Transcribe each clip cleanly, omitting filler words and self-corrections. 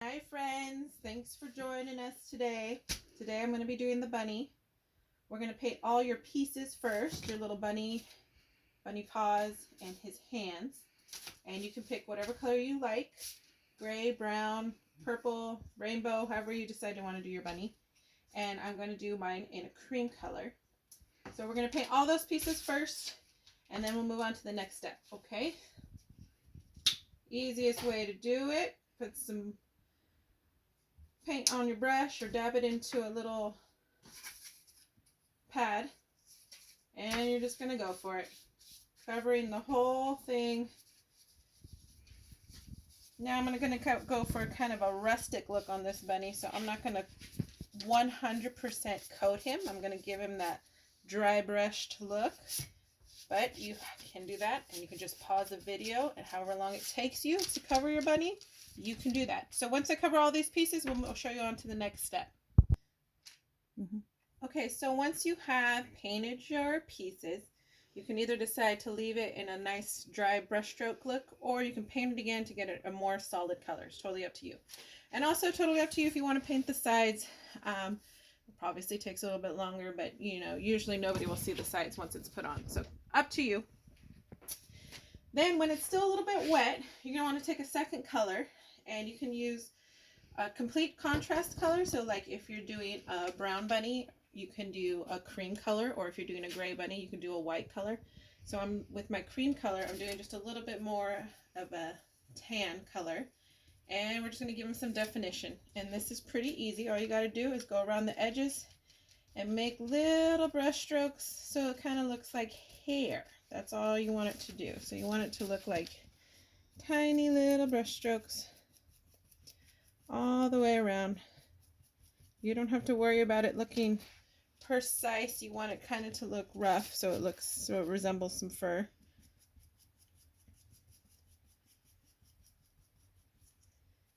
Hi friends, thanks for joining us today. Today I'm going to be doing the bunny. We're going to paint all your pieces first, your little bunny paws and his hands. And you can pick whatever color you like, gray, brown, purple, rainbow, however you decide you want to do your bunny. And I'm going to do mine in a cream color. So we're going to paint all those pieces first and then we'll move on to the next step, okay? Easiest way to do it, put some paint on your brush or dab it into a little pad and you're just going to go for it, covering the whole thing. Now I'm going to go for kind of a rustic look on this bunny, so I'm not going to 100% coat him. I'm going to give him that dry brushed look, but you can do that, and you can just pause the video, and however long it takes you to cover your bunny, you can do that. So once I cover all these pieces, we'll show you on to the next step. Okay, so once you have painted your pieces, you can either decide to leave it in a nice dry brushstroke look, or you can paint it again to get it a more solid color. It's totally up to you. And also totally up to you if you want to paint the sides. It obviously takes a little bit longer, but you know, usually nobody will see the sides once it's put on. So up to you. Then when it's still a little bit wet, you're going to want to take a second color, and you can use a complete contrast color. So like if you're doing a brown bunny, you can do a cream color, or if you're doing a gray bunny, you can do a white color. So I'm with my cream color, I'm doing just a little bit more of a tan color, and we're just going to give them some definition. And this is pretty easy. All you got to do is go around the edges and make little brush strokes so it kind of looks like hair. That's all you want it to do. So you want it to look like tiny little brush strokes all the way around. You don't have to worry about it looking precise. You want it kind of to look rough so it resembles some fur.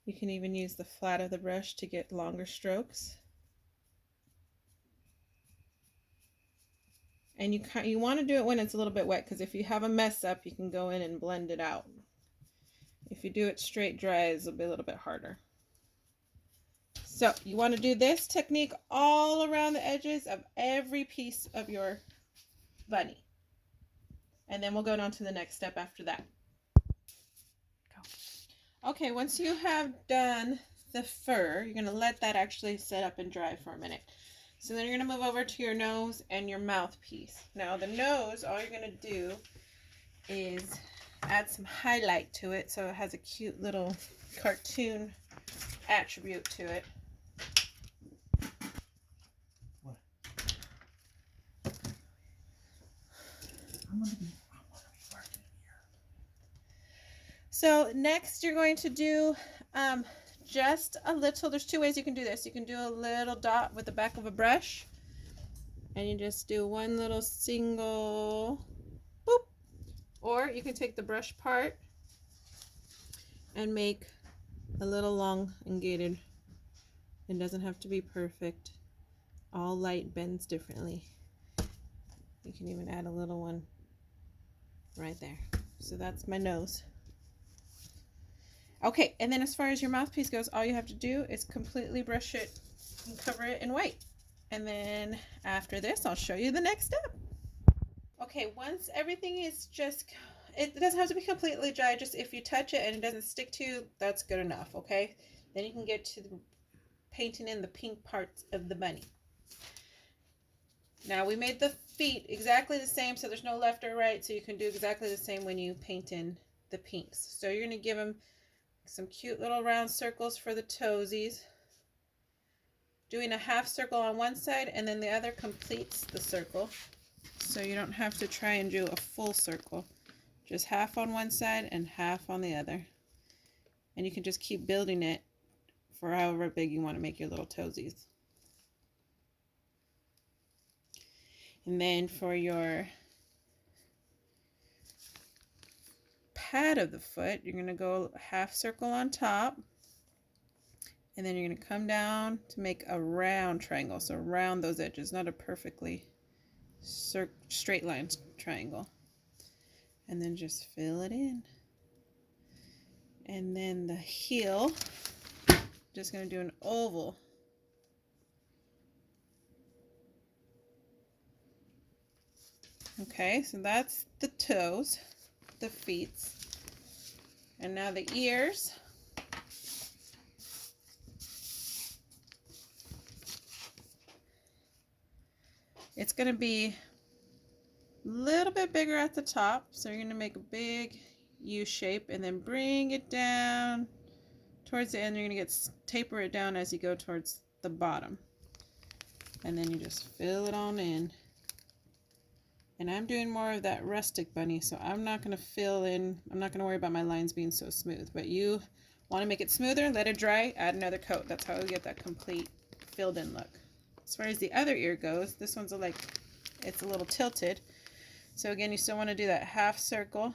You can even use the flat of the brush to get longer strokes. And you want to do it when it's a little bit wet, because if you have a mess up, you can go in and blend it out. If you do it straight dry, it'll be a little bit harder. So you want to do this technique all around the edges of every piece of your bunny. And then we'll go on to the next step after that. Go. Okay, once you have done the fur, you're going to let that actually set up and dry for a minute. So then you're going to move over to your nose and your mouthpiece. Now the nose, all you're going to do is add some highlight to it so it has a cute little cartoon attribute to it. What? I'm gonna be working here. So next you're going to do just a little, there's two ways you can do this. You can do a little dot with the back of a brush, and you just do one little single boop, or you can take the brush part and make a little elongated. It doesn't have to be perfect. All light bends differently. You can even add a little one right there. So that's my nose. Okay, and then as far as your mouthpiece goes, all you have to do is completely brush it and cover it in white. And then after this, I'll show you the next step. Okay, once everything is it doesn't have to be completely dry, just if you touch it and it doesn't stick to you, that's good enough, okay? Then you can get to painting in the pink parts of the bunny. Now we made the feet exactly the same, so there's no left or right, so you can do exactly the same when you paint in the pinks. So you're going to give them some cute little round circles for the toesies, doing a half circle on one side and then the other completes the circle, so you don't have to try and do a full circle, just half on one side and half on the other. And you can just keep building it for however big you want to make your little toesies. And then for your pad of the foot, you're going to go half circle on top, and then you're going to come down to make a round triangle, so around those edges, not a perfectly straight line triangle, and then just fill it in. And then the heel, just going to do an oval. Okay, so that's the toes, the feet. And now the ears. It's going to be a little bit bigger at the top, so you're going to make a big U shape and then bring it down towards the end. You're going to taper it down as you go towards the bottom, and then you just fill it on in. And I'm doing more of that rustic bunny, so I'm not going to fill in, I'm not going to worry about my lines being so smooth, but you want to make it smoother, let it dry, add another coat. That's how we get that complete filled in look. As far as the other ear goes, this one's it's a little tilted. So again, you still want to do that half circle.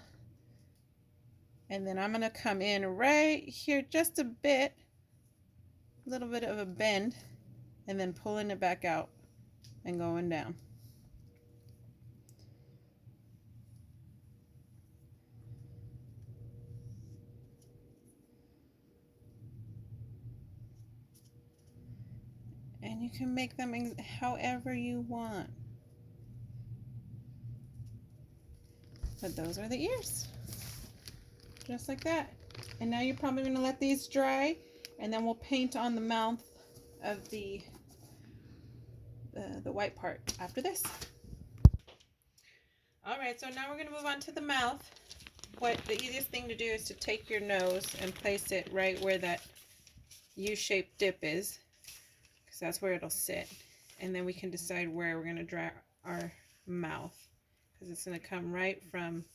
And then I'm going to come in right here just a little bit of a bend, and then pulling it back out and going down. And you can make them however you want. But those are the ears. Just like that. And now you're probably going to let these dry, and then we'll paint on the mouth of the white part after this. Alright, so now we're going to move on to the mouth. The easiest thing to do is to take your nose and place it right where that U-shaped dip is, because that's where it'll sit. And then we can decide where we're going to draw our mouth, because it's going to come right from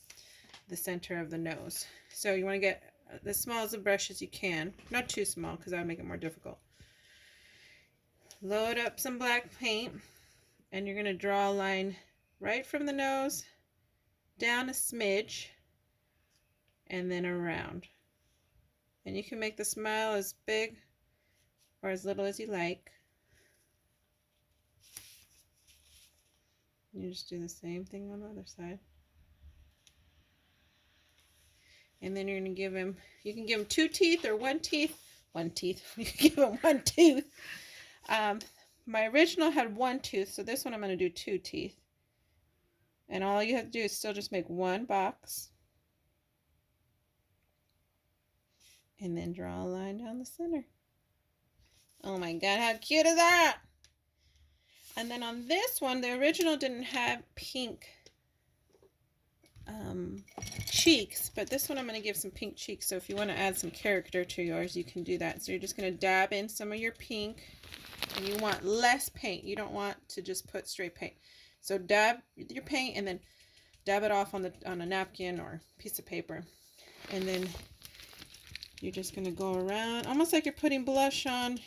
the center of the nose. So you want to get as small as a brush as you can, not too small because that would make it more difficult. Load up some black paint, and you're going to draw a line right from the nose down a smidge and then around. And you can make the smile as big or as little as you like. You just do the same thing on the other side. And then you're going to give him, you can give him 2 teeth or 1 tooth. You can give him 1 tooth. My original had 1 tooth, so this one I'm going to do 2 teeth. And all you have to do is still just make 1 box. And then draw a line down the center. Oh my god, how cute is that? And then on this one, the original didn't have pink cheeks, but this one I'm going to give some pink cheeks. So if you want to add some character to yours, you can do that. So you're just going to dab in some of your pink, and you want less paint. You don't want to just put straight paint. So dab your paint and then dab it off on a napkin or piece of paper, and then you're just going to go around almost like you're putting blush on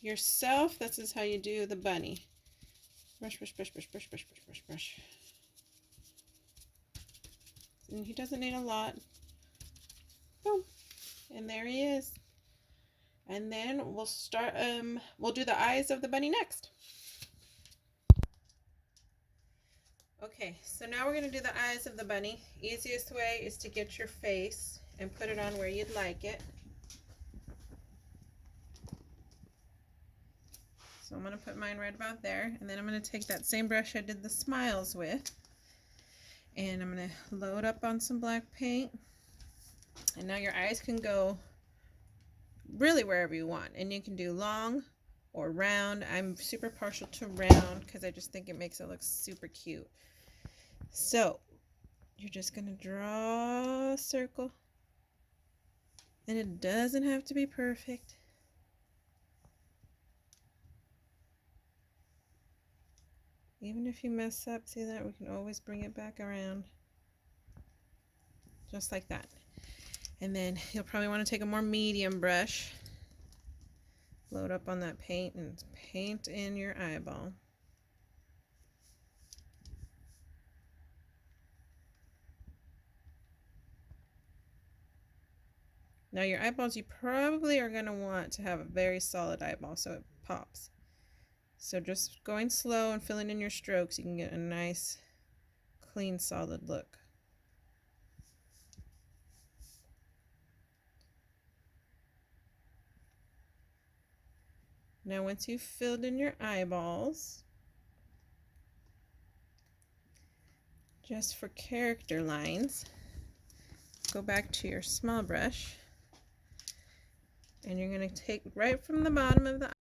yourself. This is how you do the bunny. Brush, brush, brush, brush, brush, brush, brush, brush, brush. And he doesn't need a lot. Boom. And there he is. And then we'll start, we'll do the eyes of the bunny next. Okay, so now we're going to do the eyes of the bunny. Easiest way is to get your face and put it on where you'd like it. So I'm going to put mine right about there, and then I'm going to take that same brush I did the smiles with, and I'm going to load up on some black paint. And now your eyes can go really wherever you want, and you can do long or round. I'm super partial to round because I just think it makes it look super cute. So you're just going to draw a circle, and it doesn't have to be perfect. Even if you mess up, see that? We can always bring it back around. Just like that. And then you'll probably want to take a more medium brush. Load up on that paint and paint in your eyeball. Now your eyeballs, you probably are going to want to have a very solid eyeball so it pops. So just going slow and filling in your strokes, you can get a nice, clean, solid look. Now once you've filled in your eyeballs, just for character lines, go back to your small brush and you're going to take right from the bottom of the